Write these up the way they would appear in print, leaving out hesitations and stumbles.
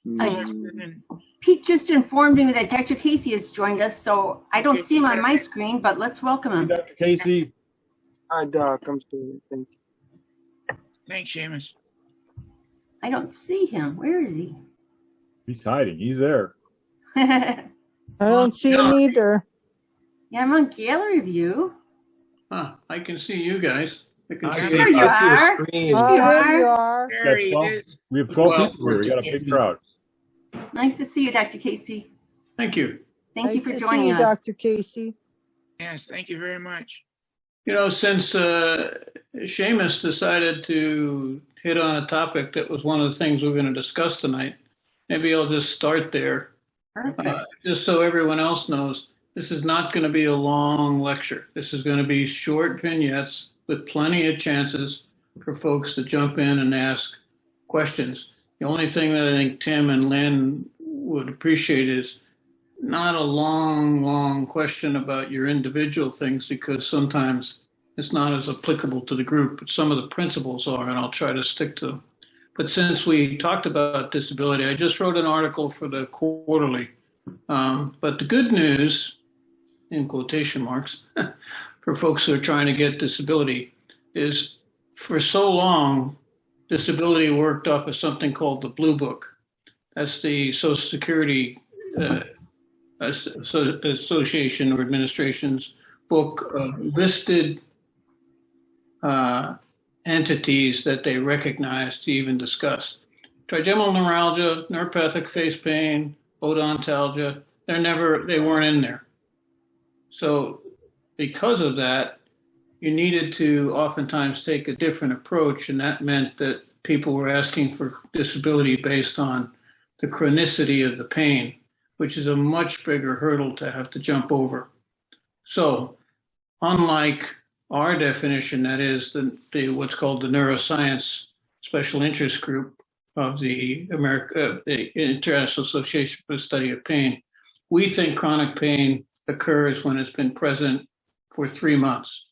Pete just informed me that Dr. Casey has joined us, so I don't see him on my screen, but let's welcome him. Hey, Dr. Casey. Hi, Doc. I'm still. Thank you. Thanks, Seamus. I don't see him. Where is he? He's hiding. He's there. I don't see him either. Yeah, I'm on gallery view. Huh, I can see you guys. I can see There you are. Oh, there you are. There he is. We have 12 Well, people here. We got a big crowd. Nice to see you, Dr. Casey. Thank you. Thank you Nice for to joining see you, us. Dr. Casey. Yes, thank you very much. You know, since Seamus decided to hit on a topic that was one of the things we're going to discuss tonight, maybe I'll just start there. Perfect. Just so everyone else knows, this is not going to be a long lecture. This is going to be short vignettes with plenty of chances for folks to jump in and ask questions. The only thing that I think Tim and Lynn would appreciate is not a long question about your individual things, because sometimes it's not as applicable to the group, but some of the principles are, and I'll try to stick to them. But since we talked about disability, I just wrote an article for the quarterly. But the good news, in quotation marks, for folks who are trying to get disability is, for so long, disability worked off of something called the Blue Book. That's the Social Security Association or Administration's book of listed entities that they recognize to even discuss. Trigeminal neuralgia, neuropathic face pain, odontalgia, they weren't in there. So because of that, you needed to oftentimes take a different approach, and that meant that people were asking for disability based on the chronicity of the pain, which is a much bigger hurdle to have to jump over. So unlike our definition, that is the what's called the neuroscience special interest group of the International Association for the Study of Pain, we think chronic pain occurs when it's been present for 3 months.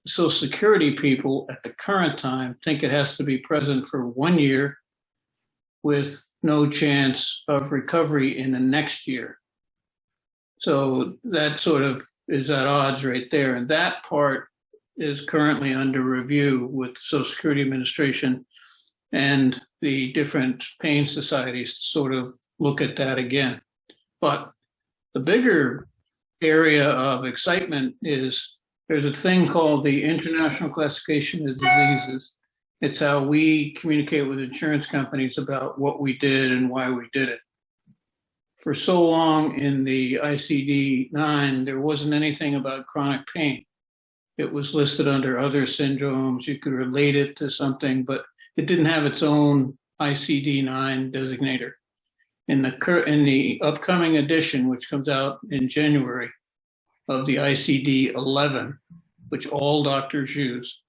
Social Security people at the current time think it has to be present for 1 year with no chance of recovery in the next year. So that sort of is at odds right there. And that part is currently under review with the Social Security Administration and the different pain societies to sort of look at that again. But the bigger area of excitement is there's a thing called the International Classification of Diseases. It's how we communicate with insurance companies about what we did and why we did it. For so long in the ICD-9, there wasn't anything about chronic pain. It was listed under other syndromes. You could relate it to something, but it didn't have its own ICD-9 designator. In the upcoming edition, which comes out in January, of the ICD-11, which all doctors use,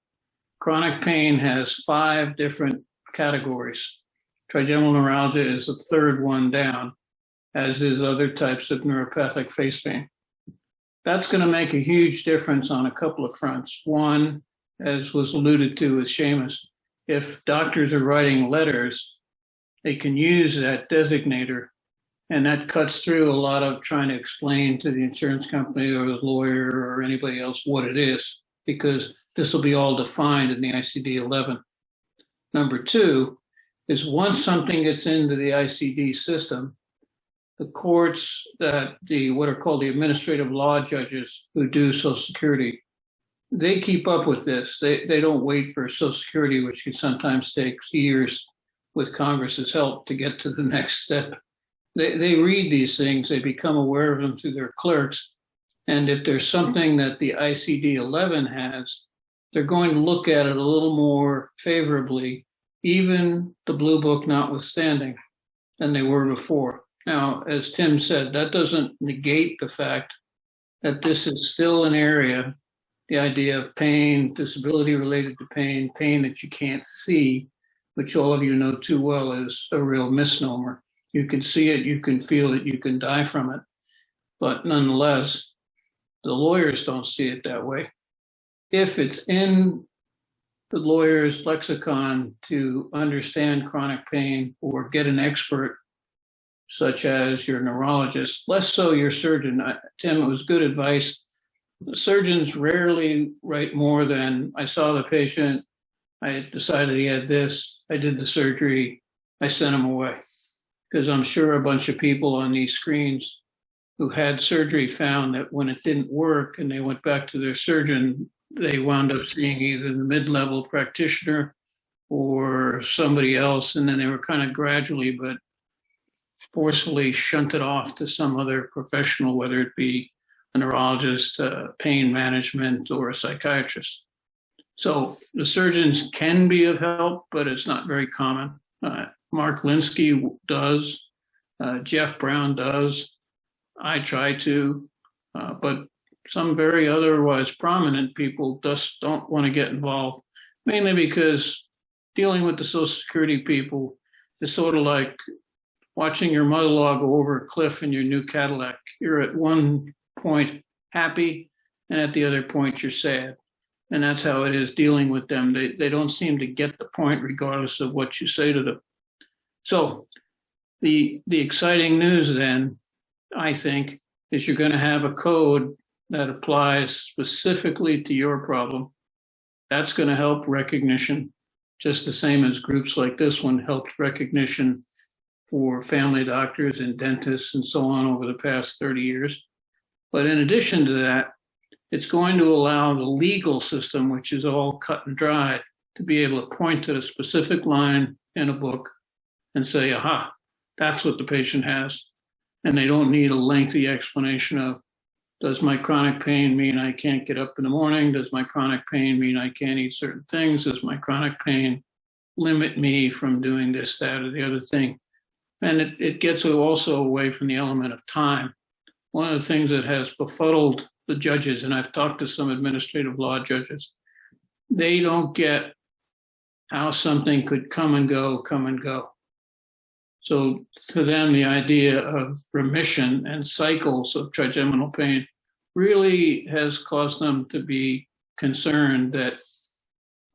chronic pain has 5 different categories. Trigeminal neuralgia is the third one down, as is other types of neuropathic face pain. That's going to make a huge difference on a couple of fronts. One, as was alluded to with Seamus, if doctors are writing letters, they can use that designator, and that cuts through a lot of trying to explain to the insurance company or the lawyer or anybody else what it is, because this will be all defined in the ICD-11. Number 2 is once something gets into the ICD system, the courts what are called the administrative law judges who do Social Security, they keep up with this. They don't wait for Social Security, which can sometimes take years with Congress's help to get to the next step. They read these things, they become aware of them through their clerks. And if there's something that the ICD-11 has, they're going to look at it a little more favorably, even the Blue Book notwithstanding, than they were before. Now, as Tim said, that doesn't negate the fact that this is still an area, the idea of pain, disability related to pain, pain that you can't see, which all of you know too well is a real misnomer. You can see it, you can feel it, you can die from it. But nonetheless, the lawyers don't see it that way. If it's in the lawyer's lexicon to understand chronic pain or get an expert such as your neurologist, less so your surgeon. Tim, it was good advice. The surgeons rarely write more than, I saw the patient, I decided he had this, I did the surgery, I sent him away. Because I'm sure a bunch of people on these screens who had surgery found that when it didn't work and they went back to their surgeon, they wound up seeing either the mid-level practitioner or somebody else, and then they were kind of gradually but forcefully shunted off to some other professional, whether it be a neurologist, pain management, or a psychiatrist. So the surgeons can be of help, but it's not very common. Mark Linsky does, Jeff Brown does, I try to, but some very otherwise prominent people just don't want to get involved, mainly because dealing with the Social Security people is sort of like watching your mother-in-law go over a cliff in your new Cadillac. You're at one point happy, and at the other point you're sad. And that's how it is dealing with them. They don't seem to get the point regardless of what you say to them. So the exciting news then, I think, is you're going to have a code that applies specifically to your problem. That's going to help recognition, just the same as groups like this one helped recognition for family doctors and dentists and so on over the past 30 years. But in addition to that, it's going to allow the legal system, which is all cut and dried, to be able to point to a specific line in a book and say, aha, that's what the patient has. And they don't need a lengthy explanation of, does my chronic pain mean I can't get up in the morning? Does my chronic pain mean I can't eat certain things? Does my chronic pain limit me from doing this, that, or the other thing? And it gets also away from the element of time. One of the things that has befuddled the judges, and I've talked to some administrative law judges, they don't get how something could come and go. So to them, the idea of remission and cycles of trigeminal pain really has caused them to be concerned that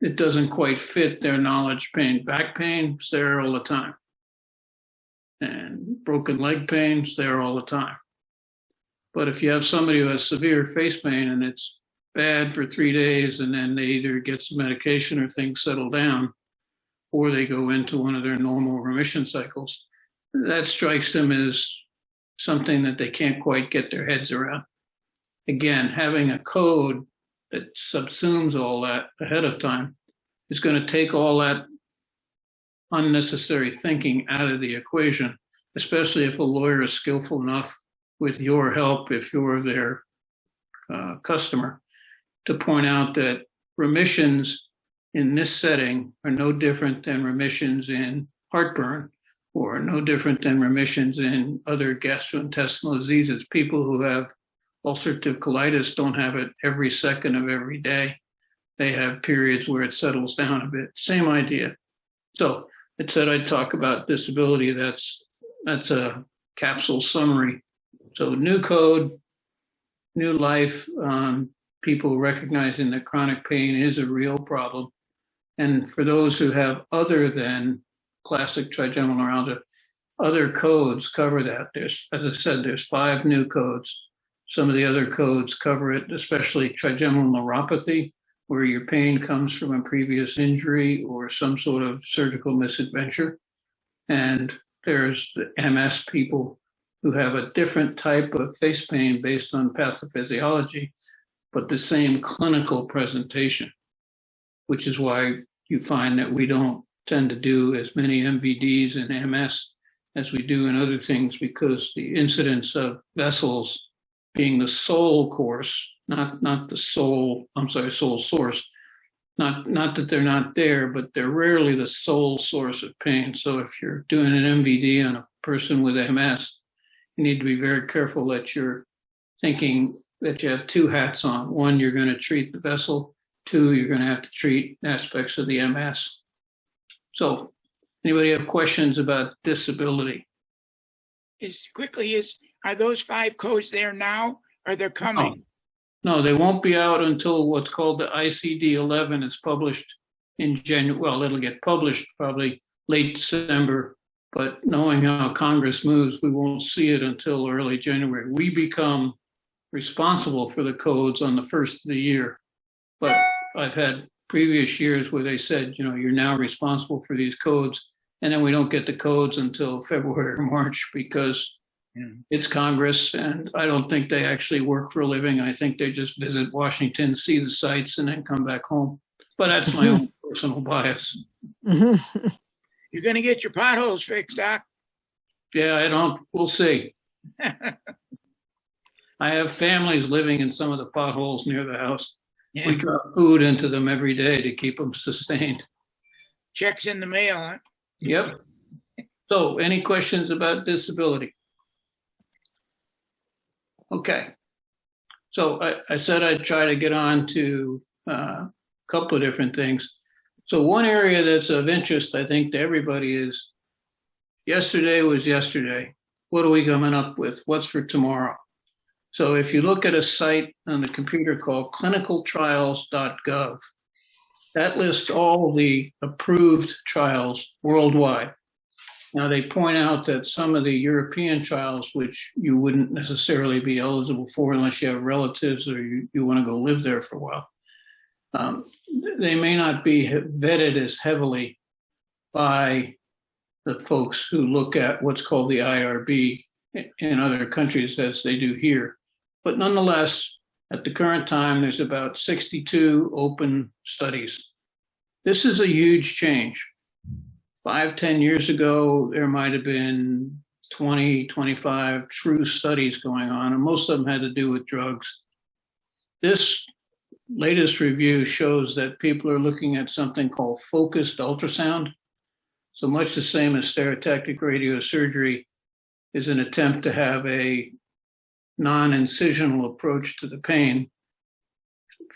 it doesn't quite fit their knowledge. Pain, back pain, it's there all the time. And broken leg pain, it's there all the time. But if you have somebody who has severe face pain and it's bad for 3 days, and then they either get some medication or things settle down, or they go into one of their normal remission cycles, that strikes them as something that they can't quite get their heads around. Again, having a code that subsumes all that ahead of time is going to take all that unnecessary thinking out of the equation, especially if a lawyer is skillful enough, with your help, if you're their customer, to point out that remissions in this setting are no different than remissions in heartburn, or no different than remissions in other gastrointestinal diseases. People who have ulcerative colitis don't have it every second of every day. They have periods where it settles down a bit. Same idea. So it said I'd talk about disability. That's a capsule summary. So new code, new life, people recognizing that chronic pain is a real problem. And for those who have other than classic trigeminal neuralgia, other codes cover that. There's, as I said, there's 5 new codes. Some of the other codes cover it, especially trigeminal neuropathy, where your pain comes from a previous injury or some sort of surgical misadventure. And there's the MS people who have a different type of face pain based on pathophysiology, but the same clinical presentation, which is why you find that we don't tend to do as many MVDs in MS as we do in other things, because the incidence of vessels being the sole course, not the sole source, not that they're not there, but they're rarely the sole source of pain. So if you're doing an MVD on a person with MS, you need to be very careful that you're thinking that you have 2 hats on. 1, you're going to treat the vessel. 2, you're going to have to treat aspects of the MS. So anybody have questions about disability? Are those 5 codes there now, or they're coming? No, they won't be out until what's called the ICD-11 is published in January. Well, it'll get published probably late December, But knowing how Congress moves, we won't see it until early January. We become responsible for the codes on the first of the year. But I've had previous years where they said, you're now responsible for these codes. And then we don't get the codes until February or March because it's Congress. And I don't think they actually work for a living. I think they just visit Washington, see the sights, and then come back home. But that's my own personal bias. You're going to get your potholes fixed, Doc? Yeah, we'll see. I have families living in some of the potholes near the house. Yeah. We drop food into them every day to keep them sustained. Checks in the mail, huh? Yep. So, any questions about disability? Okay. So, I said I'd try to get on to a couple of different things. So, one area that's of interest, I think, to everybody is yesterday was yesterday. What are we coming up with? What's for tomorrow? So if you look at a site on the computer called clinicaltrials.gov, that lists all the approved trials worldwide. Now they point out that some of the European trials, which you wouldn't necessarily be eligible for unless you have relatives or you want to go live there for a while, they may not be vetted as heavily by the folks who look at what's called the IRB in other countries as they do here. But nonetheless, at the current time, there's about 62 open studies. This is a huge change. 5-10 years ago, there might have been 20, 25 true studies going on, and most of them had to do with drugs. This latest review shows that people are looking at something called focused ultrasound. So much the same as stereotactic radiosurgery is an attempt to have a non-incisional approach to the pain.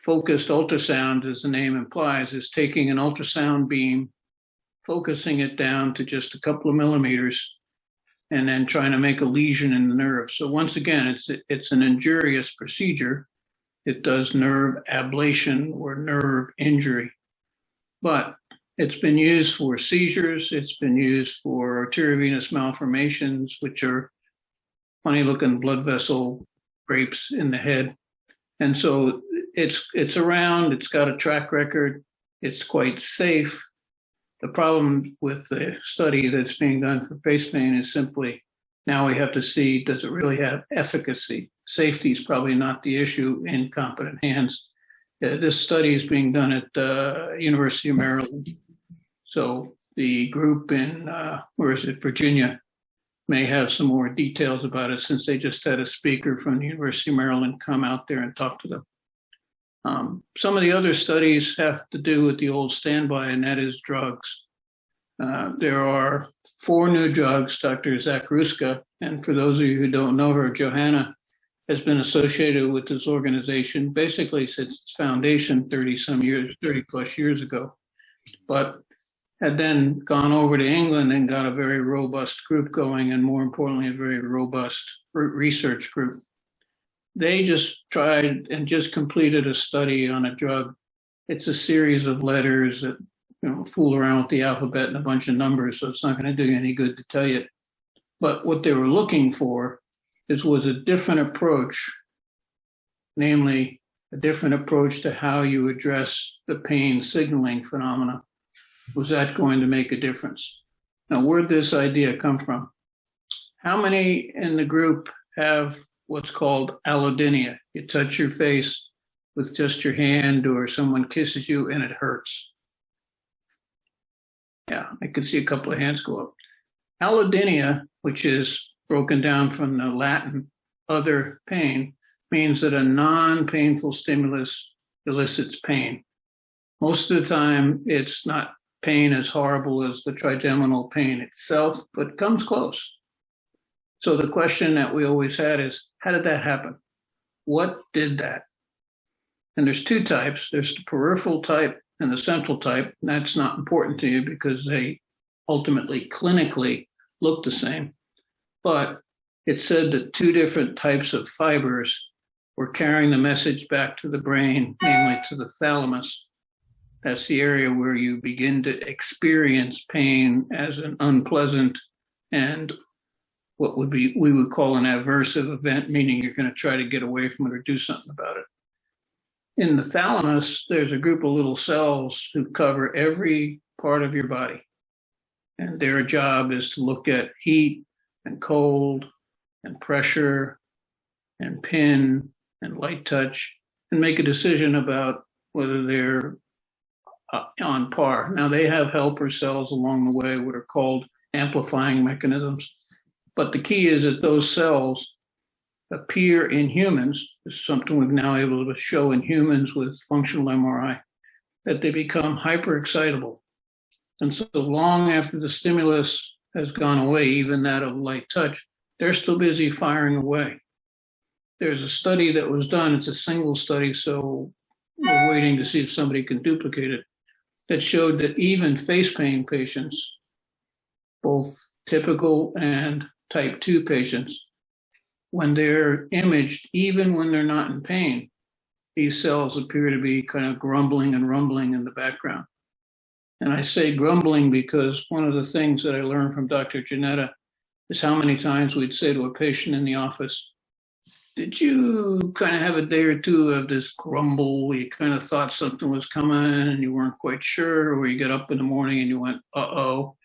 Focused ultrasound, as the name implies, is taking an ultrasound beam, focusing it down to just a couple of millimeters, and then trying to make a lesion in the nerve. So once again, it's an injurious procedure. It does nerve ablation or nerve injury. But it's been used for seizures. It's been used for arteriovenous malformations, which are funny looking blood vessel grapes in the head. And so it's around, it's got a track record, it's quite safe. The problem with the study that's being done for face pain is simply now we have to see, does it really have efficacy? Safety is probably not the issue in competent hands. This study is being done at University of Maryland. So the group in, Virginia, may have some more details about it since they just had a speaker from the University of Maryland come out there and talk to them. Some of the other studies have to do with the old standby, and that is drugs. There are 4 new drugs, Dr. Zakruska, and for those of you who don't know her, Johanna has been associated with this organization basically since its foundation 30 plus years ago, but had then gone over to England and got a very robust group going, and more importantly, a very robust research group. They just tried and just completed a study on a drug. It's a series of letters that fool around with the alphabet and a bunch of numbers, so it's not going to do you any good to tell you. But what they were looking for was a different approach, namely a different approach to how you address the pain signaling phenomena. Was that going to make a difference? Now, where'd this idea come from? How many in the group have what's called allodynia? You touch your face with just your hand, or someone kisses you and it hurts. Yeah, I could see a couple of hands go up. Allodynia, which is broken down from the Latin other pain, means that a non-painful stimulus elicits pain. Most of the time, it's not pain as horrible as the trigeminal pain itself, but comes close. So the question that we always had is, how did that happen? What did that? And there's 2 types. There's the peripheral type and the central type. And that's not important to you because they ultimately clinically look the same. But it said that 2 different types of fibers were carrying the message back to the brain, namely to the thalamus. That's the area where you begin to experience pain as an unpleasant and what we would call an aversive event, meaning you're going to try to get away from it or do something about it. In the thalamus, there's a group of little cells who cover every part of your body. And their job is to look at heat and cold and pressure and pin and light touch and make a decision about whether they're on par. Now, they have helper cells along the way, what are called amplifying mechanisms. But the key is that those cells appear in humans. This is something we've now able to show in humans with functional MRI, that they become hyperexcitable. And so long after the stimulus has gone away, even that of light touch, they're still busy firing away. There's a study that was done, it's a single study, so we're waiting to see if somebody can duplicate it, that showed that even face pain patients, both typical and type 2 patients, when they're imaged, even when they're not in pain, these cells appear to be kind of grumbling and rumbling in the background. And I say grumbling because one of the things that I learned from Dr. Janetta is how many times we'd say to a patient in the office, did you kind of have a day or two of this grumble where you kind of thought something was coming and you weren't quite sure, or you get up in the morning and you went, uh-oh.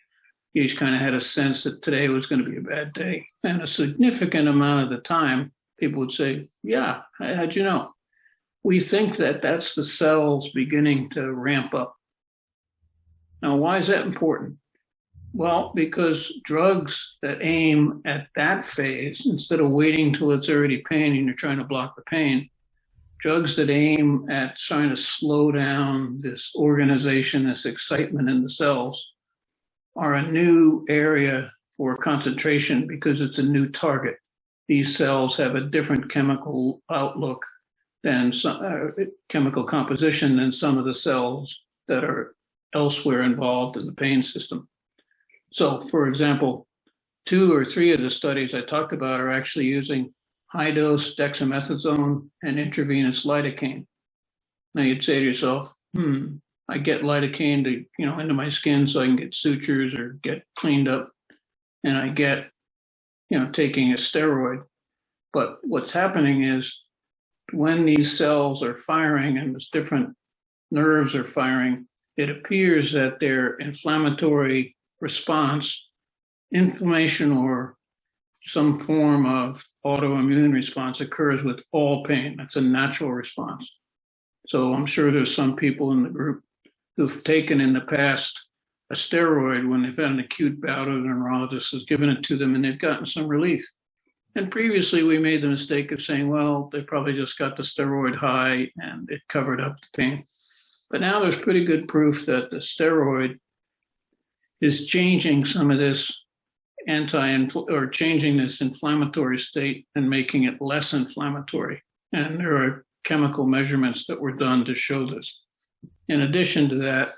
You just kind of had a sense that today was going to be a bad day. And a significant amount of the time, people would say, yeah, how'd you know? We think that that's the cells beginning to ramp up. Now, why is that important? Well, because drugs that aim at that phase, instead of waiting till it's already pain and you're trying to block the pain, drugs that aim at trying to slow down this organization, this excitement in the cells, are a new area for concentration because it's a new target. These cells have a different chemical outlook than chemical composition than some of the cells that are elsewhere involved in the pain system. So, for example, 2 or 3 of the studies I talked about are actually using high-dose dexamethasone and intravenous lidocaine. Now you'd say to yourself, I get lidocaine to, into my skin so I can get sutures or get cleaned up, and I get, taking a steroid. But what's happening is when these cells are firing and these different nerves are firing, it appears that their inflammatory response, inflammation or some form of autoimmune response occurs with all pain. That's a natural response. So I'm sure there's some people in the group who've taken in the past a steroid when they've had an acute bout of a neurologist has given it to them and they've gotten some relief. And previously we made the mistake of saying, well, they probably just got the steroid high and it covered up the pain. But now there's pretty good proof that the steroid is changing some of this changing this inflammatory state and making it less inflammatory. And there are chemical measurements that were done to show this. In addition to that,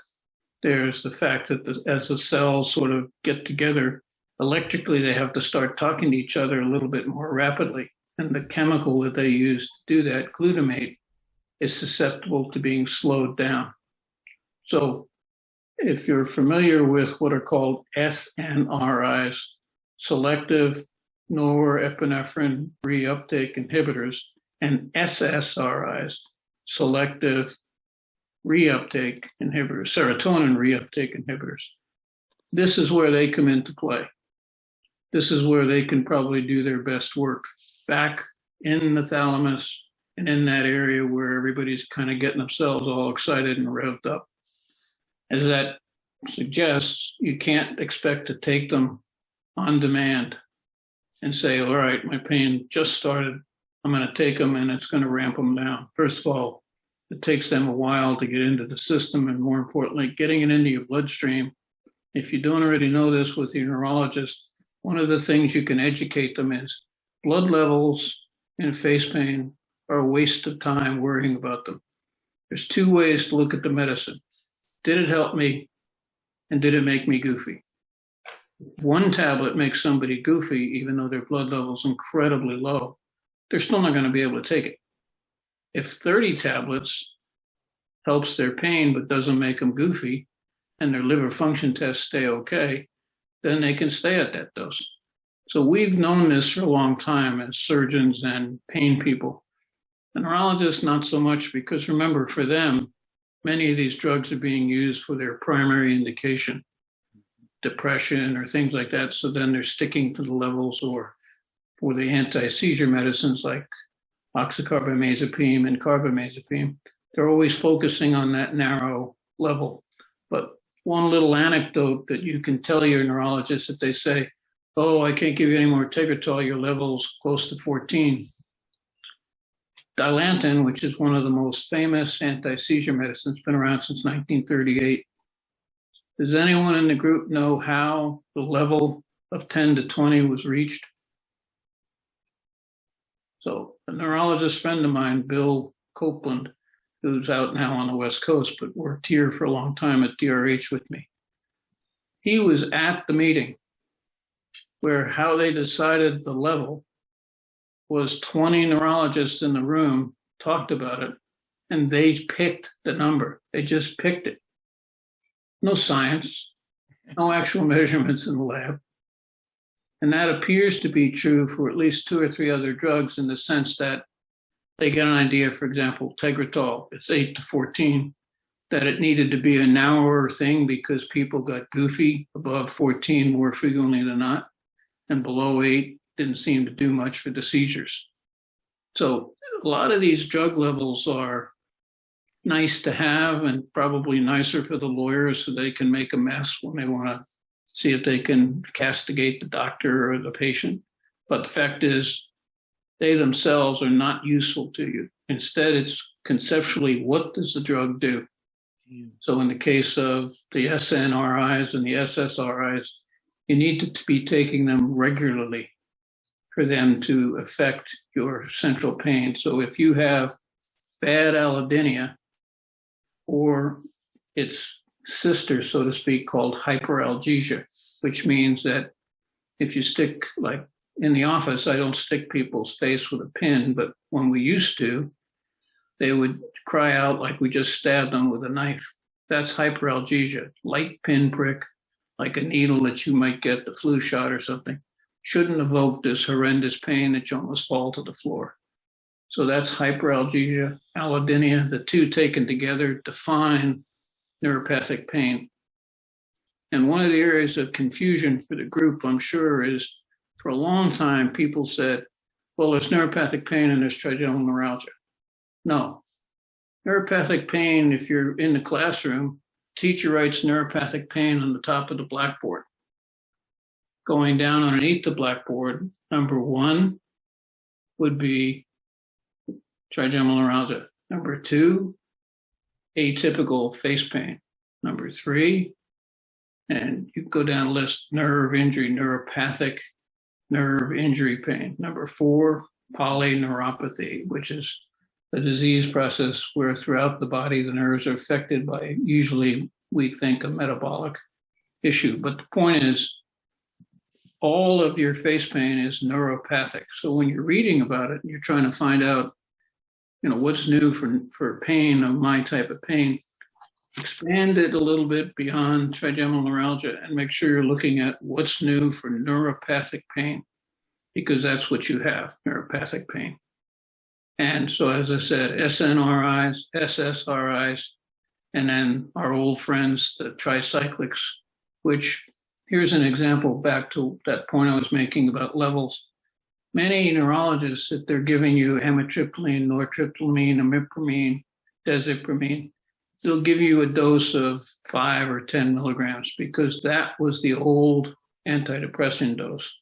there's the fact that as the cells sort of get together, electrically they have to start talking to each other a little bit more rapidly. And the chemical that they use to do that, glutamate, is susceptible to being slowed down. So if you're familiar with what are called SNRIs, selective norepinephrine reuptake inhibitors, and SSRIs, selective reuptake inhibitors, serotonin reuptake inhibitors. This is where they come into play. This is where they can probably do their best work, back in the thalamus and in that area where everybody's kind of getting themselves all excited and revved up. As that suggests, you can't expect to take them on demand and say, all right, my pain just started, I'm going to take them and it's going to ramp them down. First of all, it takes them a while to get into the system, and more importantly, getting it into your bloodstream. If you don't already know this with your neurologist, one of the things you can educate them is blood levels in face pain are a waste of time worrying about them. There's 2 ways to look at the medicine. Did it help me? And did it make me goofy? 1 tablet makes somebody goofy, even though their blood level is incredibly low. They're still not going to be able to take it. If 30 tablets helps their pain but doesn't make them goofy, and their liver function tests stay okay, then they can stay at that dose. So we've known this for a long time as surgeons and pain people. The neurologists, not so much, because remember, for them, many of these drugs are being used for their primary indication, depression or things like that. So then they're sticking to the levels, or for the anti-seizure medicines like oxycarbamazepine and carbamazepine, they're always focusing on that narrow level. But one little anecdote that you can tell your neurologist, if they say, oh, I can't give you any more Tegretol, your level's close to 14. Dilantin, which is one of the most famous anti-seizure medicines, been around since 1938. Does anyone in the group know how the level of 10 to 20 was reached? So a neurologist friend of mine, Bill Copeland, who's out now on the West Coast, but worked here for a long time at DRH with me. He was at the meeting where how they decided the level was 20 neurologists in the room talked about it, and they picked the number. They just picked it. No science, no actual measurements in the lab. And that appears to be true for at least 2 or 3 other drugs, in the sense that they get an idea, for example, Tegretol, it's 8 to 14, that it needed to be a narrower thing because people got goofy above 14 more frequently than not, and below 8 didn't seem to do much for the seizures. So a lot of these drug levels are nice to have, and probably nicer for the lawyers so they can make a mess when they want to see if they can castigate the doctor or the patient. But the fact is, they themselves are not useful to you. Instead, it's conceptually, what does the drug do? So in the case of the SNRIs and the SSRIs, you need to be taking them regularly for them to affect your central pain. So if you have bad allodynia, or its sister, so to speak, called hyperalgesia, which means that if you stick, like in the office, I don't stick people's face with a pin, but when we used to, they would cry out like we just stabbed them with a knife. That's hyperalgesia, light pinprick, like a needle that you might get the flu shot or something. Shouldn't evoke this horrendous pain that you almost fall to the floor. So that's hyperalgesia, allodynia. The two taken together define neuropathic pain. And one of the areas of confusion for the group, I'm sure, is for a long time, people said, well, there's neuropathic pain and there's trigeminal neuralgia. No. Neuropathic pain, if you're in the classroom, teacher writes neuropathic pain on the top of the blackboard. Going down underneath the blackboard, number 1 would be trigeminal neuralgia. Number 2, atypical face pain. Number 3, and you go down the list, nerve injury, neuropathic nerve injury pain. Number 4, polyneuropathy, which is a disease process where throughout the body the nerves are affected by, usually we think, a metabolic issue. But the point is, all of your face pain is neuropathic. So when you're reading about it and you're trying to find out, what's new for pain of my type of pain, expand it a little bit beyond trigeminal neuralgia and make sure you're looking at what's new for neuropathic pain, because that's what you have, neuropathic pain. And so, as I said, SNRIs, SSRIs, and then our old friends, the tricyclics, which, here's an example back to that point I was making about levels. Many neurologists, if they're giving you amitriptyline, nortriptyline, imipramine, desipramine, they'll give you a dose of 5 or 10 milligrams because that was the old antidepressant dose.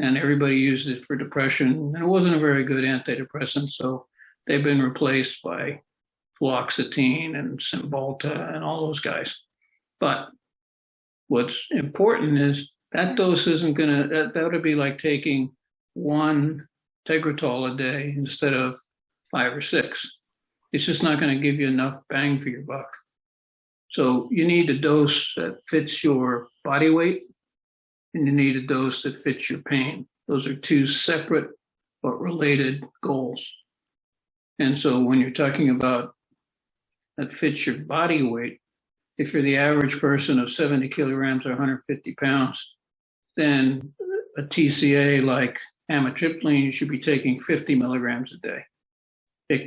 And everybody used it for depression, and it wasn't a very good antidepressant, so they've been replaced by fluoxetine and Cymbalta and all those guys. But what's important is that dose isn't going to, that would be like taking 1 Tegretol a day instead of 5 or 6. It's just not going to give you enough bang for your buck. So you need a dose that fits your body weight, and you need a dose that fits your pain. Those are 2 separate but related goals. And so when you're talking about that fits your body weight, if you're the average person of 70 kilograms or 150 pounds, then a TCA like amitriptyline, you should be taking 50 milligrams a day.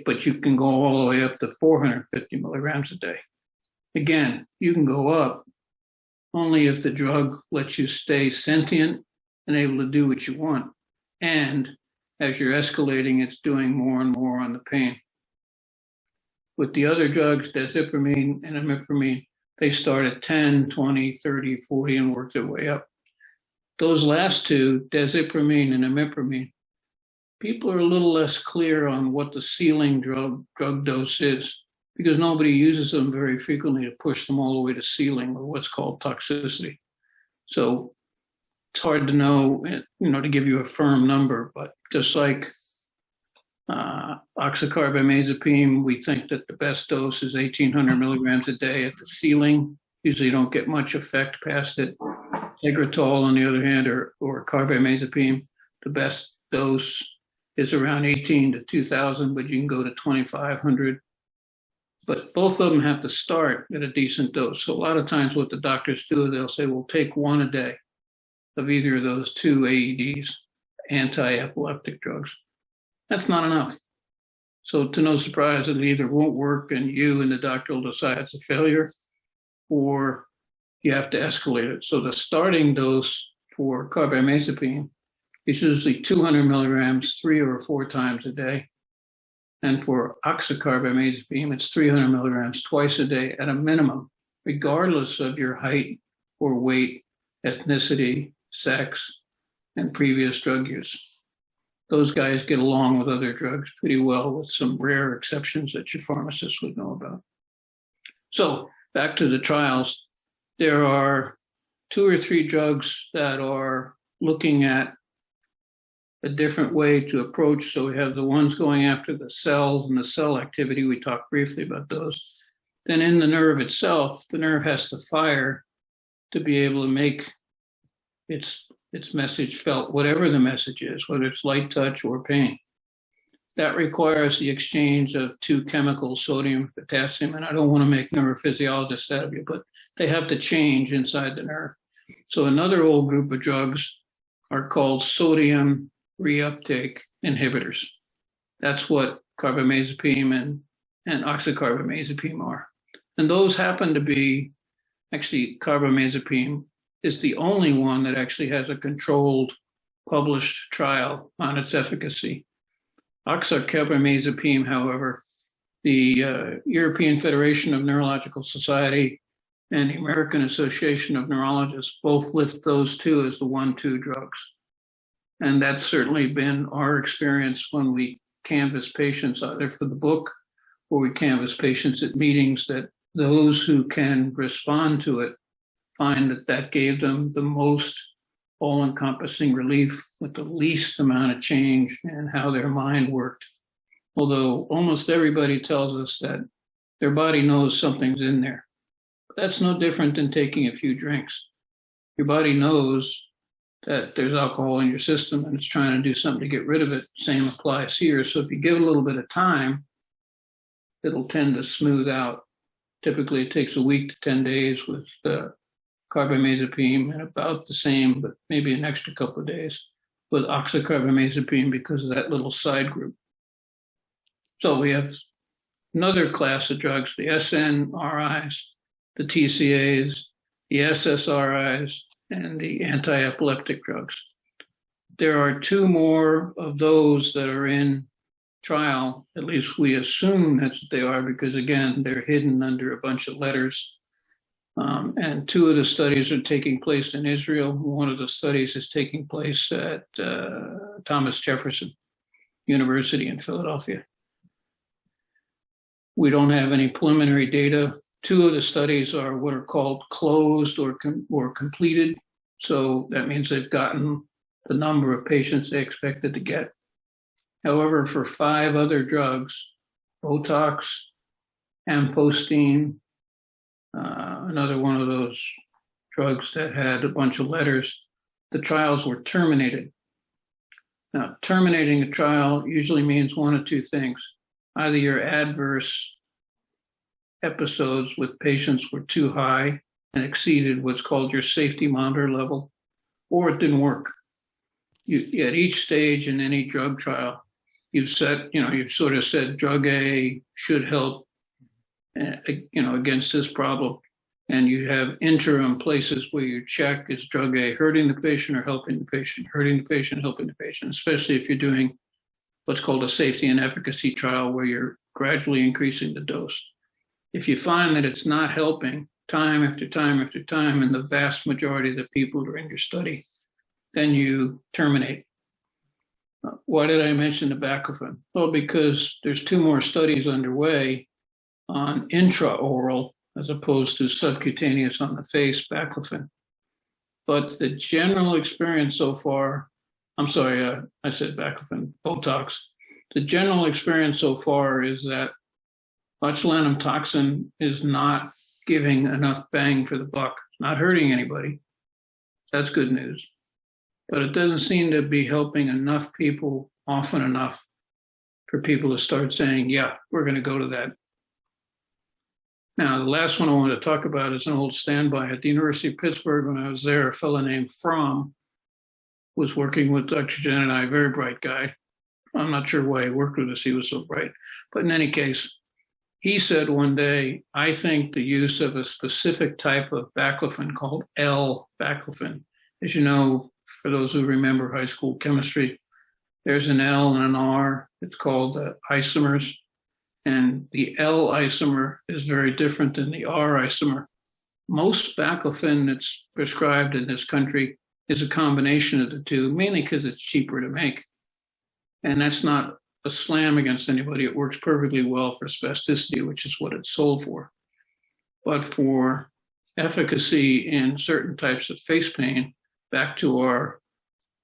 But you can go all the way up to 450 milligrams a day. Again, you can go up only if the drug lets you stay sentient and able to do what you want. And as you're escalating, it's doing more and more on the pain. With the other drugs, desipramine and imipramine, they start at 10, 20, 30, 40, and work their way up. Those last two, desipramine and imipramine, people are a little less clear on what the ceiling drug dose is, because nobody uses them very frequently to push them all the way to ceiling, or what's called toxicity. So it's hard to know, to give you a firm number, but just like oxycarbamazepine, we think that the best dose is 1,800 milligrams a day at the ceiling. Usually you don't get much effect past it. Tegretol, on the other hand, or carbamazepine, the best dose is around 18 to 2,000, but you can go to 2,500. But both of them have to start at a decent dose. So a lot of times what the doctors do, they'll say, well, take one a day of either of those two AEDs, anti-epileptic drugs. That's not enough. So to no surprise, it either won't work and you and the doctor will decide it's a failure, or you have to escalate it. So the starting dose for carbamazepine is usually 200 milligrams 3 or 4 times a day. And for oxycarbamazepine, it's 300 milligrams twice a day at a minimum, regardless of your height or weight, ethnicity, sex, and previous drug use. Those guys get along with other drugs pretty well, with some rare exceptions that your pharmacist would know about. So back to the trials, there are 2 or 3 drugs that are looking at a different way to approach. So we have the ones going after the cells and the cell activity. We talked briefly about those. Then in the nerve itself, the nerve has to fire to be able to make its message felt, whatever the message is, whether it's light touch or pain. That requires the exchange of 2 chemicals, sodium and potassium. And I don't want to make neurophysiologists out of you, but they have to change inside the nerve. So another old group of drugs are called sodium reuptake inhibitors. That's what carbamazepine and oxycarbamazepine are. And those happen to be, actually, carbamazepine is the only one that actually has a controlled published trial on its efficacy. Oxycarbamazepine, however, the European Federation of Neurological Society and the American Association of Neurologists both list those two as the 1-2 drugs. And that's certainly been our experience when we canvass patients, either for the book or we canvass patients at meetings, that those who can respond to it find that that gave them the most all-encompassing relief with the least amount of change in how their mind worked. Although almost everybody tells us that their body knows something's in there. That's no different than taking a few drinks. Your body knows that there's alcohol in your system and it's trying to do something to get rid of it. Same applies here. So if you give it a little bit of time, it'll tend to smooth out. Typically, it takes a week to 10 days with carbamazepine, and about the same, but maybe an extra couple of days with oxycarbamazepine because of that little side group. So we have another class of drugs, the SNRIs, the TCAs, the SSRIs, and the anti-epileptic drugs. There are 2 more of those that are in trial. At least we assume that's what they are, because again, they're hidden under a bunch of letters. And 2 of the studies are taking place in Israel. One of the studies is taking place at Thomas Jefferson University in Philadelphia. We don't have any preliminary data. 2 of the studies are what are called closed or completed. So that means they've gotten the number of patients they expected to get. However, for 5 other drugs, Botox, amphostine, another one of those drugs that had a bunch of letters, the trials were terminated. Now, terminating a trial usually means one of 2 things. Either you're adverse episodes with patients were too high and exceeded what's called your safety monitor level, or it didn't work. At each stage in any drug trial, you've sort of said drug A should help, against this problem. And you have interim places where you check, is drug A hurting the patient or helping the patient, hurting the patient, helping the patient, especially if you're doing what's called a safety and efficacy trial where you're gradually increasing the dose. If you find that it's not helping time after time after time in the vast majority of the people who are in your study, then you terminate. Why did I mention the baclofen? Well, because there's 2 more studies underway on intraoral as opposed to subcutaneous on the face baclofen. But the general experience so far, I said baclofen, Botox. The general experience so far is that botulinum toxin is not giving enough bang for the buck, not hurting anybody. That's good news. But it doesn't seem to be helping enough people often enough for people to start saying, yeah, we're going to go to that. Now, the last one I want to talk about is an old standby. At the University of Pittsburgh, when I was there, a fellow named Fromm was working with Dr. Jen and I, a very bright guy. I'm not sure why he worked with us. He was so bright. But in any case, he said one day, I think the use of a specific type of baclofen called L-baclofen, as you know, for those who remember high school chemistry, there's an L and an R. It's called isomers. And the L isomer is very different than the R isomer. Most baclofen that's prescribed in this country is a combination of the two, mainly because it's cheaper to make. And that's not a slam against anybody. It works perfectly well for spasticity, which is what it's sold for. But for efficacy in certain types of face pain, back to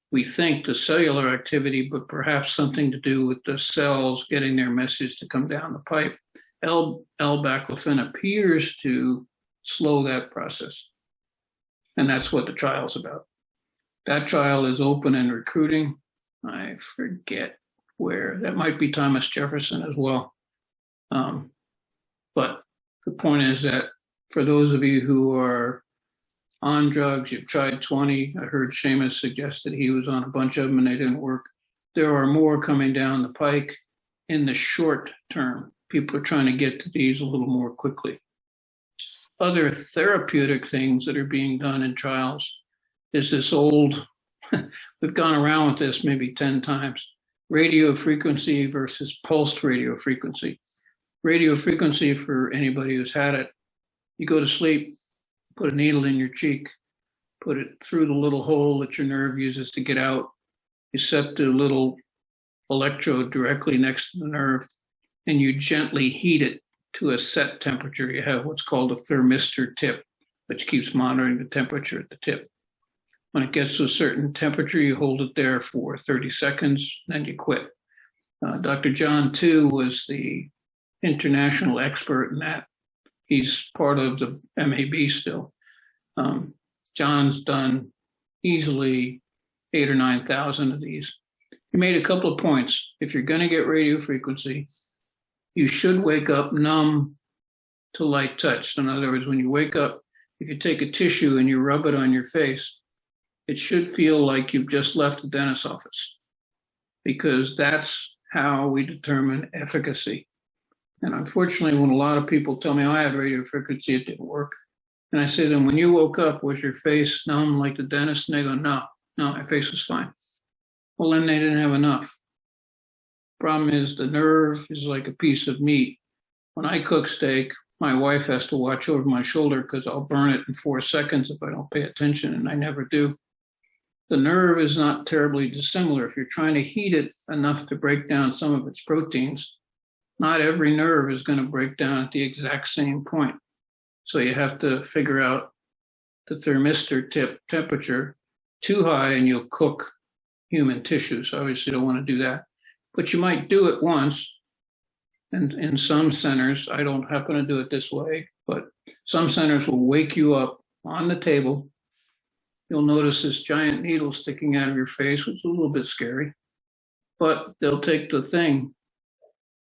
we think the cellular activity, but perhaps something to do with the cells getting their message to come down the pipe. L-baclofen appears to slow that process. And that's what the trial's about. That trial is open and recruiting. I forget where. That might be Thomas Jefferson as well. But the point is that for those of you who are on drugs, you've tried 20. I heard Seamus suggest that he was on a bunch of them and they didn't work. There are more coming down the pike in the short term. People are trying to get to these a little more quickly. Other therapeutic things that are being done in trials is this old, we've gone around with this maybe 10 times, radio frequency versus pulsed radio frequency. Radio frequency, for anybody who's had it, you go to sleep, put a needle in your cheek, put it through the little hole that your nerve uses to get out. You set the little electrode directly next to the nerve, and you gently heat it to a set temperature. You have what's called a thermistor tip, which keeps monitoring the temperature at the tip. When it gets to a certain temperature, you hold it there for 30 seconds, then you quit. Dr. John Tu was the international expert in that. He's part of the MAB still. John's done easily 8,000 or 9,000 of these. He made a couple of points. If you're going to get radio frequency, you should wake up numb to light touch. So in other words, when you wake up, if you take a tissue and you rub it on your face, it should feel like you've just left the dentist's office, because that's how we determine efficacy. And unfortunately, when a lot of people tell me, I had radio frequency, it didn't work. And I say to them, when you woke up, was your face numb like the dentist? And they go, no, my face was fine. Well, then they didn't have enough. Problem is, the nerve is like a piece of meat. When I cook steak, my wife has to watch over my shoulder because I'll burn it in 4 seconds if I don't pay attention, and I never do. The nerve is not terribly dissimilar. If you're trying to heat it enough to break down some of its proteins, not every nerve is going to break down at the exact same point. So you have to figure out the thermistor tip temperature. Too high and you'll cook human tissue. So obviously you don't want to do that. But you might do it once. And in some centers, I don't happen to do it this way, but some centers will wake you up on the table. You'll notice this giant needle sticking out of your face, which is a little bit scary. But they'll take the thing,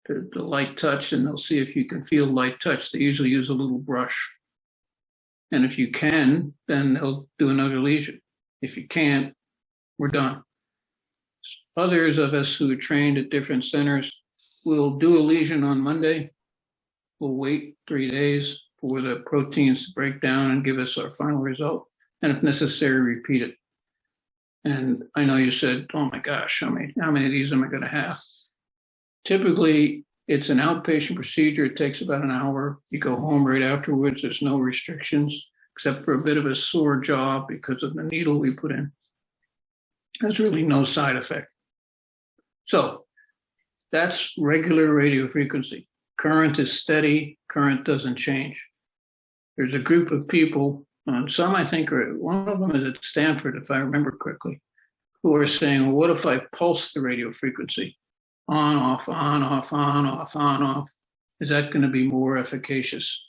the light touch, and they'll see if you can feel light touch. They usually use a little brush. And if you can, then they'll do another lesion. If you can't, we're done. Others of us who are trained at different centers will do a lesion on Monday. We'll wait 3 days for the proteins to break down and give us our final result. And if necessary, repeat it. And I know you said, oh my gosh, how many of these am I going to have? Typically, it's an outpatient procedure. It takes about an hour. You go home right afterwards. There's no restrictions, except for a bit of a sore jaw because of the needle we put in. There's really no side effect. So that's regular radiofrequency. Current is steady. Current doesn't change. There's a group of people, and some I think one of them is at Stanford, if I remember correctly, who are saying, well, what if I pulse the radiofrequency? On, off, on, off, on, off, on, off. Is that going to be more efficacious?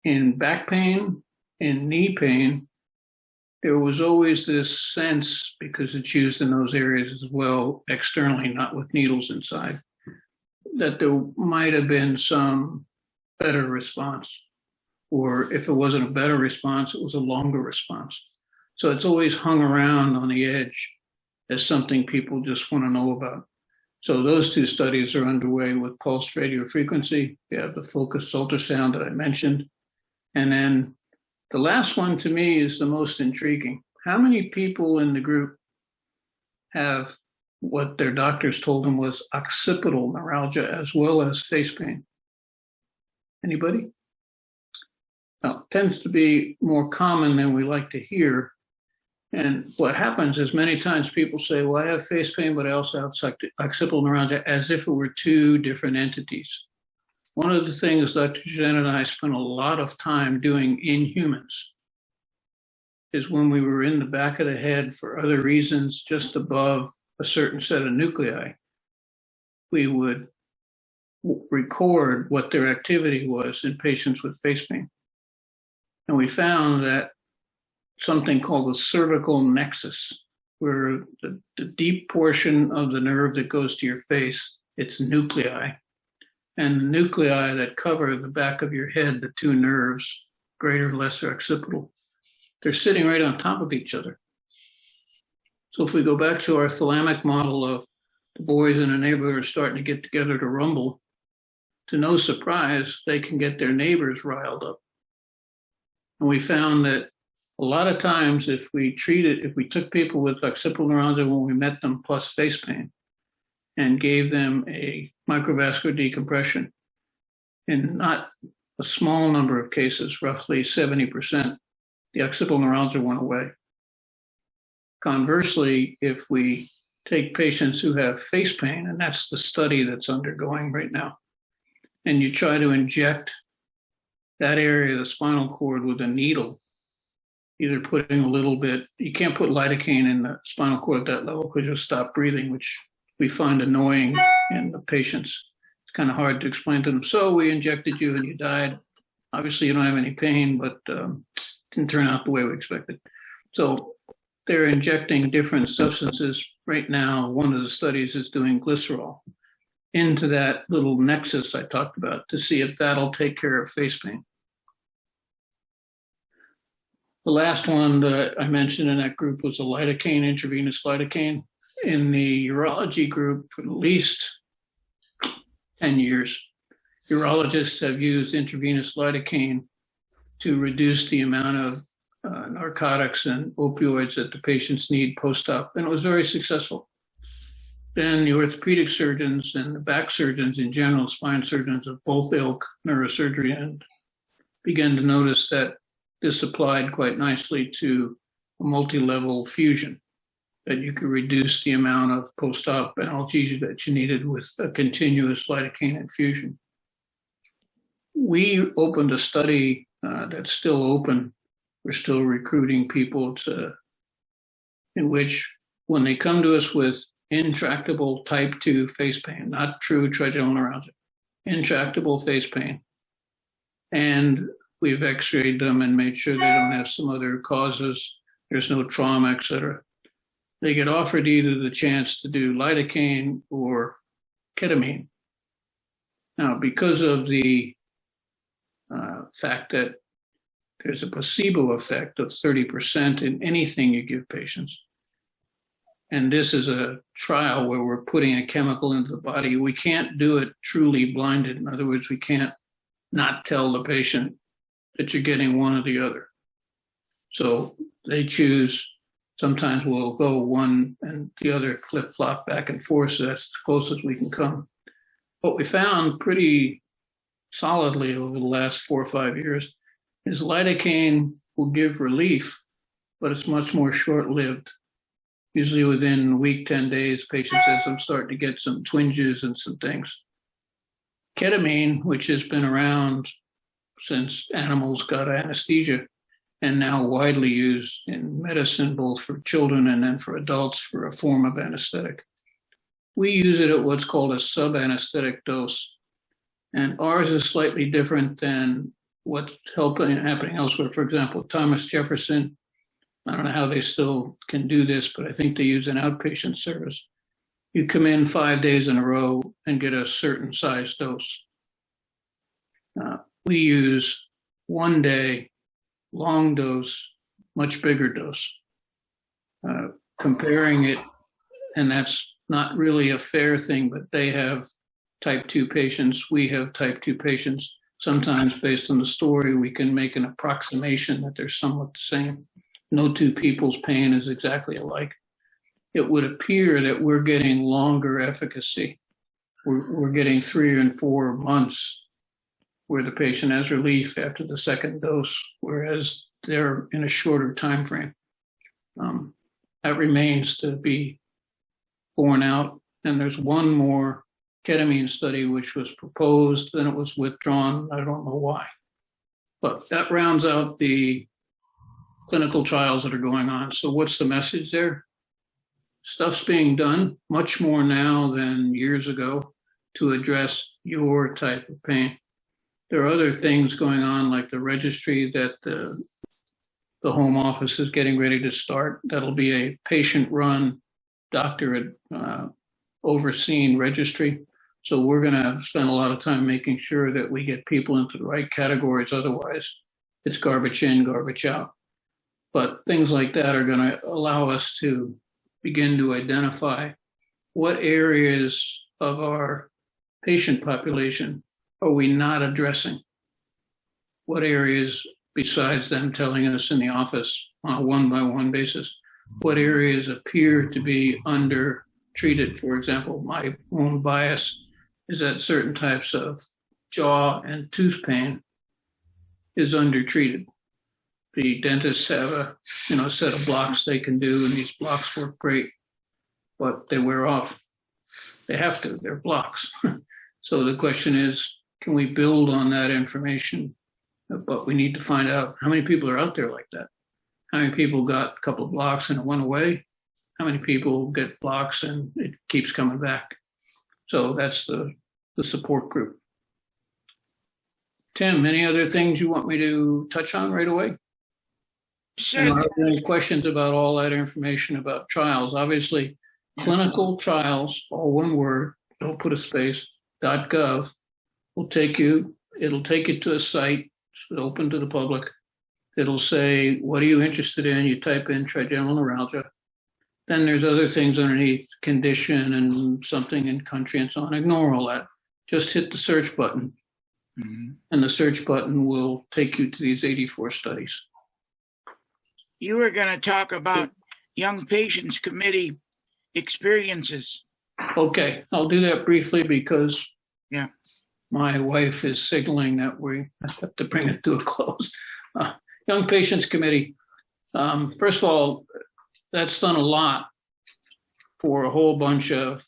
In back pain, in knee pain, there was always this sense, because it's used in those areas as well, externally, not with needles inside, that there might have been some better response. Or if it wasn't a better response, it was a longer response. So it's always hung around on the edge as something people just want to know about. So those two studies are underway with pulsed radiofrequency. You have the focused ultrasound that I mentioned. And then the last one to me is the most intriguing. How many people in the group have what their doctors told them was occipital neuralgia as well as face pain? Anybody? Now, it tends to be more common than we like to hear. And what happens is many times people say, well, I have face pain, but I also have occipital neuralgia, as if it were two different entities. One of the things Dr. Jen and I spent a lot of time doing in humans is when we were in the back of the head for other reasons, just above a certain set of nuclei, we would record what their activity was in patients with face pain. And we found that something called the cervical nexus, where the deep portion of the nerve that goes to your face, it's nuclei. And the nuclei that cover the back of your head, the two nerves, greater, lesser, occipital, they're sitting right on top of each other. So if we go back to our thalamic model of the boys in a neighborhood are starting to get together to rumble, to no surprise, they can get their neighbors riled up. And we found that a lot of times if we took people with occipital neuralgia when we met them plus face pain and gave them a microvascular decompression, in not a small number of cases, roughly 70%, the occipital neuralgia went away. Conversely, if we take patients who have face pain, and that's the study that's undergoing right now, and you try to inject that area of the spinal cord with a needle, either putting a little bit, you can't put lidocaine in the spinal cord at that level because you'll stop breathing, which we find annoying in the patients. It's kind of hard to explain to them. So we injected you and you died. Obviously you don't have any pain, but didn't turn out the way we expected. So they're injecting different substances right now. One of the studies is doing glycerol into that little nexus I talked about to see if that'll take care of face pain. The last one that I mentioned in that group was a lidocaine, intravenous lidocaine. In the urology group, for at least 10 years, urologists have used intravenous lidocaine to reduce the amount of narcotics and opioids that the patients need post-op, and it was very successful. Then the orthopedic surgeons and the back surgeons in general, spine surgeons of both ilk, neurosurgery, and began to notice that this applied quite nicely to a multi-level fusion, that you could reduce the amount of post-op analgesia that you needed with a continuous lidocaine infusion. We opened a study that's still open. We're still recruiting people in which when they come to us with intractable type 2 face pain, not true trigeminal neuralgia, intractable face pain, and we've x-rayed them and made sure they don't have some other causes, there's no trauma, et cetera. They get offered either the chance to do lidocaine or ketamine. Now, because of the fact that there's a placebo effect of 30% in anything you give patients, and this is a trial where we're putting a chemical into the body, we can't do it truly blinded. In other words, we can't not tell the patient that you're getting one or the other. So they choose, sometimes we'll go one and the other flip-flop back and forth, so that's the closest we can come. What we found pretty solidly over the last 4 or 5 years is lidocaine will give relief, but it's much more short-lived. Usually within a week, 10 days, patient says, I'm starting to get some twinges and some things. Ketamine, which has been around since animals got anesthesia and now widely used in medicine, both for children and then for adults for a form of anesthetic. We use it at what's called a sub-anesthetic dose. And ours is slightly different than what's happening elsewhere. For example, Thomas Jefferson, I don't know how they still can do this, but I think they use an outpatient service. You come in 5 days in a row and get a certain size dose. We use 1 day, long dose, much bigger dose. Comparing it, and that's not really a fair thing, but they have type 2 patients, we have type 2 patients. Sometimes based on the story, we can make an approximation that they're somewhat the same. No two people's pain is exactly alike. It would appear that we're getting longer efficacy. We're getting 3 and 4 months where the patient has relief after the second dose, whereas they're in a shorter time frame. That remains to be borne out. And there's one more ketamine study which was proposed, then it was withdrawn. I don't know why. But that rounds out the clinical trials that are going on. So what's the message there? Stuff's being done much more now than years ago to address your type of pain. There are other things going on, like the registry that the home office is getting ready to start. That'll be a patient-run, doctor overseen registry. So we're going to spend a lot of time making sure that we get people into the right categories. Otherwise, it's garbage in, garbage out. But things like that are going to allow us to begin to identify what areas of our patient population are we not addressing? What areas, besides them telling us in the office on a one-by-one basis, what areas appear to be undertreated? For example, my own bias is that certain types of jaw and tooth pain is undertreated. The dentists have a set of blocks they can do, and these blocks work great, but they wear off. They have to, they're blocks. So the question is, can we build on that information? But we need to find out how many people are out there like that. How many people got a couple of blocks and it went away? How many people get blocks and it keeps coming back? So that's the support group. Tim, any other things you want me to touch on right away? Sure. Are there any questions about all that information about trials? Obviously, clinical trials, all one word, don't put a space, .gov will take you, it'll take you to a site, it's open to the public. It'll say, what are you interested in? You type in trigeminal neuralgia. Then there's other things underneath, condition and something in country and so on. Ignore all that. Just hit the search button. Mhm. And the search button will take you to these 84 studies. You were going to talk about Young Patients Committee experiences. Okay, I'll do that briefly because Yeah. my wife is signaling that we have to bring it to a close. Young Patients Committee, first of all, that's done a lot for a whole bunch of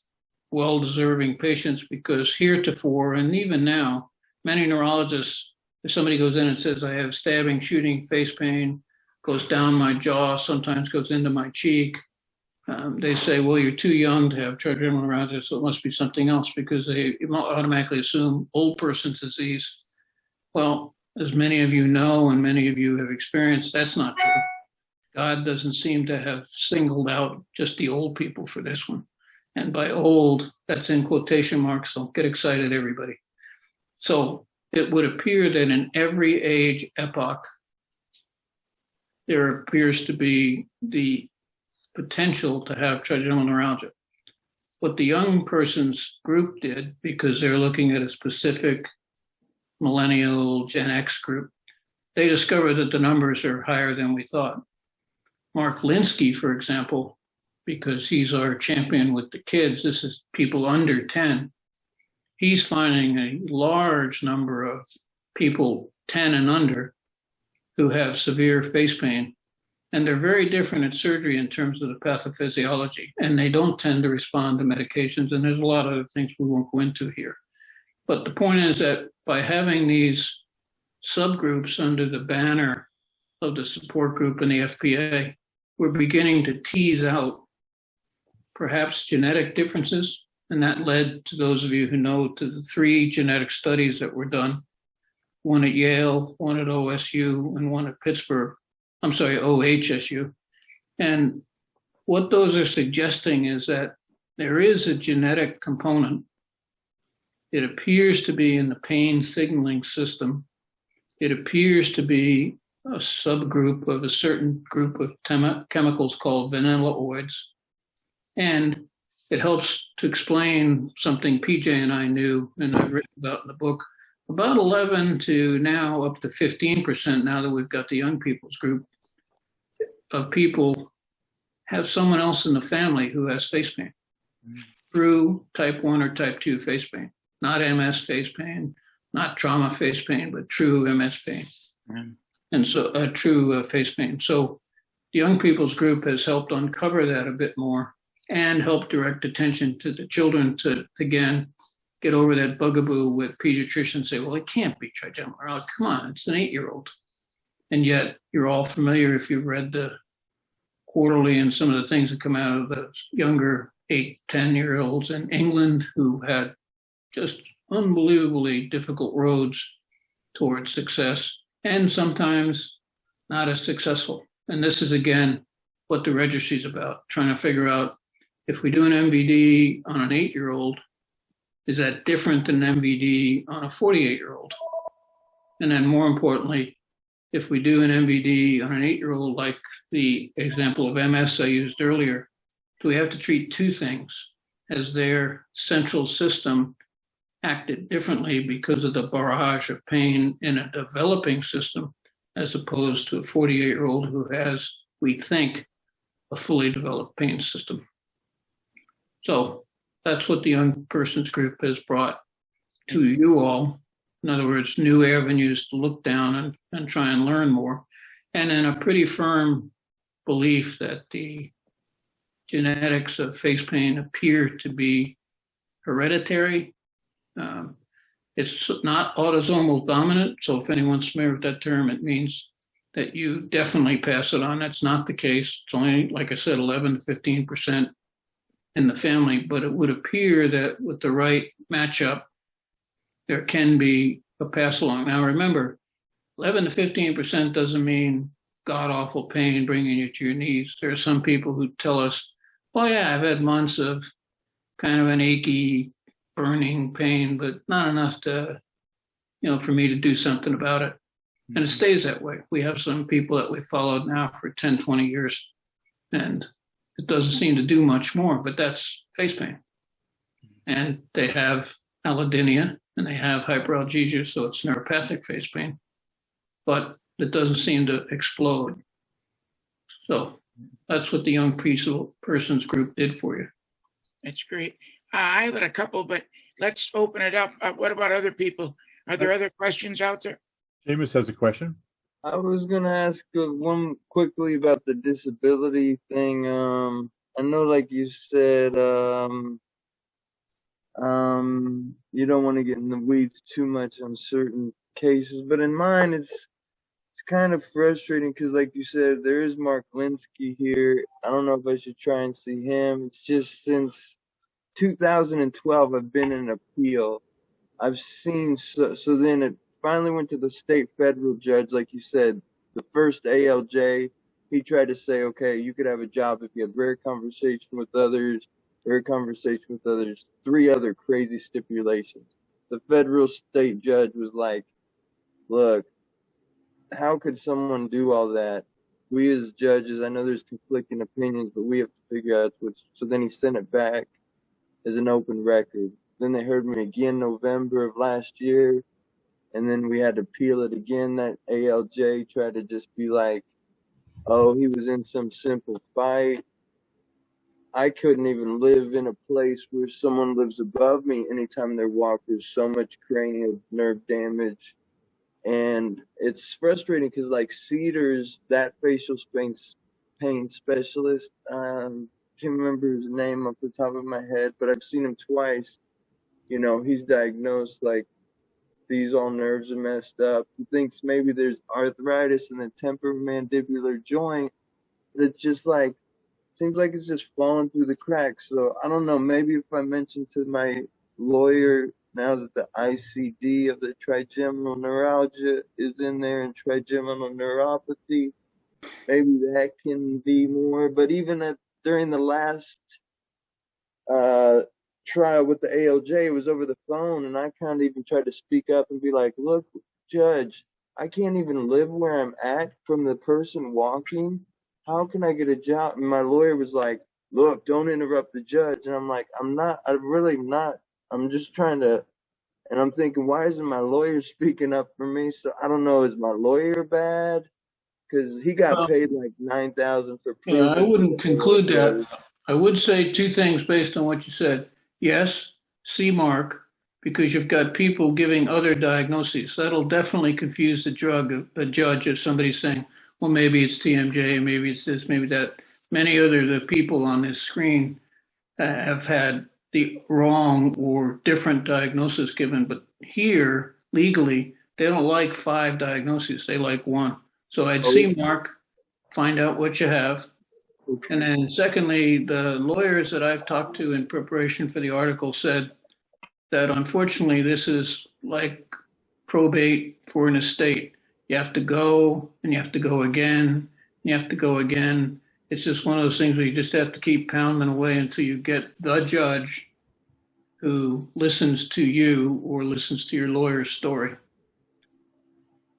well-deserving patients because heretofore, and even now, many neurologists, if somebody goes in and says, I have stabbing, shooting, face pain, goes down my jaw, sometimes goes into my cheek, they say, well, you're too young to have trigeminal neuralgia, so it must be something else because they automatically assume old person's disease. Well, as many of you know and many of you have experienced, that's not true. God doesn't seem to have singled out just the old people for this one. And by old, that's in quotation marks, don't get excited, everybody. So it would appear that in every age epoch, there appears to be the potential to have trigeminal neuralgia. What the young person's group did, because they're looking at a specific millennial Gen X group, they discovered that the numbers are higher than we thought. Mark Linsky, for example, because he's our champion with the kids, this is people under 10, he's finding a large number of people 10 and under who have severe face pain. And they're very different at surgery in terms of the pathophysiology, and they don't tend to respond to medications. And there's a lot of other things we won't go into here. But the point is that by having these subgroups under the banner of the support group and the FPA, we're beginning to tease out perhaps genetic differences. And that led, to those of you who know, to the 3 genetic studies that were done, one at Yale, one at OSU, and one at Pittsburgh. I'm sorry, OHSU. And what those are suggesting is that there is a genetic component. It appears to be in the pain signaling system. It appears to be a subgroup of a certain group of chemicals called vanilloids. And it helps to explain something PJ and I knew and I've written about in the book. About 11 to now up to 15% now that we've got the young people's group of people have someone else in the family who has face pain through type 1 or type 2 face pain, not MS face pain, not trauma face pain, but true MS pain. And so true face pain. So the young people's group has helped uncover that a bit more and help direct attention to the children to, again, get over that bugaboo with pediatricians say, well, it can't be trigeminal neuralgia. Come on, it's an 8-year-old. And yet you're all familiar if you've read the quarterly and some of the things that come out of the younger 8, 10-year-olds in England who had just unbelievably difficult roads towards success and sometimes not as successful. And this is, again, what the registry is about, trying to figure out if we do an MVD on an 8-year-old, is that different than an MVD on a 48-year-old? And then more importantly, if we do an MVD on an 8-year-old, like the example of MS I used earlier, do we have to treat 2 things? Has their central system acted differently because of the barrage of pain in a developing system, as opposed to a 48-year-old who has, we think, a fully developed pain system? So that's what the young persons group has brought to you all. In other words, new avenues to look down and try and learn more. And then a pretty firm belief that the genetics of face pain appear to be hereditary. It's not autosomal dominant. So if anyone's familiar with that term, it means that you definitely pass it on. That's not the case. It's only, like I said, 11 to 15% in the family, but it would appear that with the right matchup, there can be a pass along. Now remember, 11 to 15% doesn't mean god-awful pain bringing you to your knees. There are some people who tell us, well, yeah, I've had months of kind of an achy, burning pain, but not enough to, for me to do something about it. And it stays that way. We have some people that we've followed now for 10, 20 years, and it doesn't seem to do much more, but that's face pain. And they have allodynia and they have hyperalgesia, so it's neuropathic face pain, but it doesn't seem to explode. So that's what the young persons group did for you. That's great. I have a couple, but let's open it up. What about other people? Are there other questions out there? Seamus has a question. I was gonna ask one quickly about the disability thing. I know, like you said, you don't want to get in the weeds too much on certain cases, but in mine, it's kind of frustrating because, like you said, there is Mark Linsky here. I don't know if I should try and see him. It's just since 2012, I've been in an appeal. I've seen, so then it finally went to the state federal judge, like you said, the first ALJ. He tried to say, okay, you could have a job if you had rare conversation with others, 3 other crazy stipulations. the federal state judge was like, look, how could someone do all that? We as judges, I know there's conflicting opinions, but we have to figure out what's, so then he sent it back as an open record. Then they heard me again November of last year, and then we had to appeal it again. That ALJ tried to just be like, oh, he was in some simple fight. I couldn't even live in a place where someone lives above me anytime they walk. There's so much cranial nerve damage. And it's frustrating because, like, Cedars, that facial pain specialist, can't remember his name off the top of my head, but I've seen him twice. You know, he's diagnosed, like, these all nerves are messed up. He thinks maybe there's arthritis in the temporomandibular joint. It's just like, seems like it's just falling through the cracks. So I don't know, maybe if I mention to my lawyer now that the ICD of the trigeminal neuralgia is in there and trigeminal neuropathy, maybe that can be more. But even during the last trial with the ALJ, it was over the phone, and I kind of even tried to speak up and be like, look, Judge, I can't even live where I'm at from the person walking. How can I get a job? And my lawyer was like, look, don't interrupt the judge. And I'm like, I'm really not. I'm just trying to, and I'm thinking, why isn't my lawyer speaking up for me? So I don't know, is my lawyer bad? Because he got paid like $9,000 for proof. Yeah, I wouldn't conclude that. I would say two things based on what you said. Yes, see Mark, because you've got people giving other diagnoses. That'll definitely confuse the judge if somebody's saying, well, maybe it's TMJ, maybe it's this, maybe that. Many other the people on this screen have had the wrong or different diagnosis given, but here, legally, they don't like 5 diagnoses, they like 1. So I'd see Mark, find out what you have. And then secondly, the lawyers that I've talked to in preparation for the article said that unfortunately this is like probate for an estate. You have to go and you have to go again, and you have to go again. It's just one of those things where you just have to keep pounding away until you get the judge who listens to you or listens to your lawyer's story.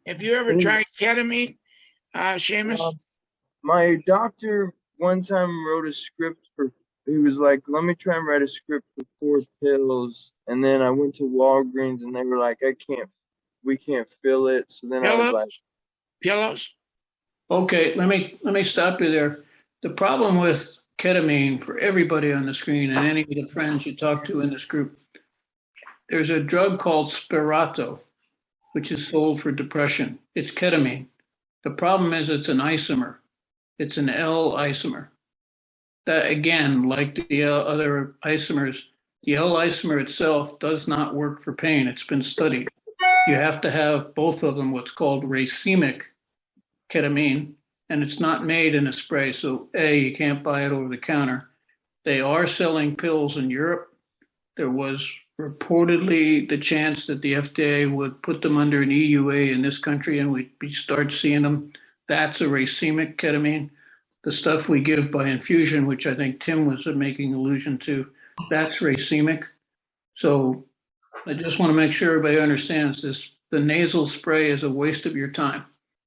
Have you ever tried ketamine, Seamus? My doctor one time wrote a script he was like, let me try and write a script for 4 pills. And then I went to Walgreens and they were like, we can't fill it. So then I was like, pillows? Okay, let me stop you there. The problem with ketamine for everybody on the screen and any of the friends you talk to in this group, there's a drug called Spirato, which is sold for depression. It's ketamine. The problem is it's an isomer. It's an L isomer. That, again, like the other isomers, the L isomer itself does not work for pain. It's been studied. You have to have both of them, what's called racemic ketamine, and it's not made in a spray. So A, you can't buy it over the counter. They are selling pills in Europe. There was reportedly the chance that the FDA would put them under an EUA in this country and we'd start seeing them. That's a racemic ketamine. The stuff we give by infusion, which I think Tim was making allusion to, that's racemic. So I just want to make sure everybody understands this. The nasal spray is a waste of your time.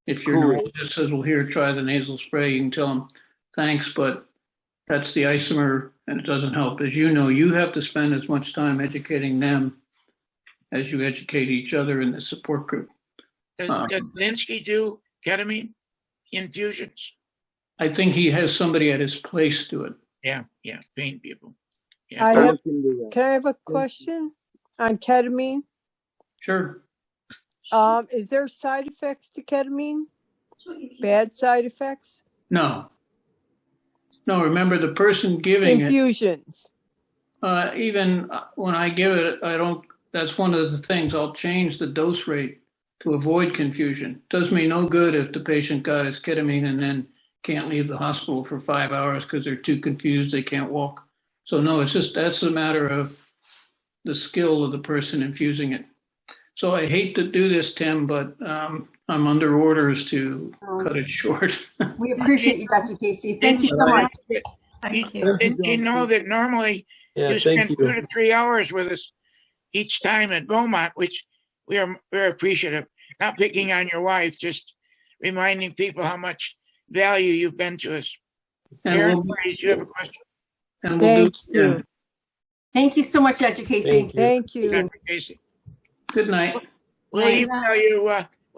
If your neurologist says, well, here, try the nasal spray, you can tell them, thanks, but that's the isomer and it doesn't help. As you know, you have to spend as much time educating them as you educate each other in the support group. Does Linsky do ketamine infusions? I think he has somebody at his place do it. Yeah, pain people. Yeah. Can I have a question on ketamine? Sure. Is there side effects to ketamine? Bad side effects? No, remember the person giving infusions. Even when I give it, I don't, that's one of the things, I'll change the dose rate to avoid confusion. Does me no good if the patient got his ketamine and then can't leave the hospital for 5 hours because they're too confused, they can't walk. So no, it's just, that's a matter of the skill of the person infusing it. So I hate to do this, Tim, but I'm under orders to cut it short. We appreciate you, Dr. Casey. Thank you so much. Didn't you know that normally you spend 2 to 3 hours with us each time at Beaumont, which we are very appreciative. Not picking on your wife, just reminding people how much value you've been to us. And Aaron, we'll, do you have a question? and we'll do Thank it again. you. Thank you so much, Dr. Casey. Thank you. Dr. Casey. Good night. We'll Night. email you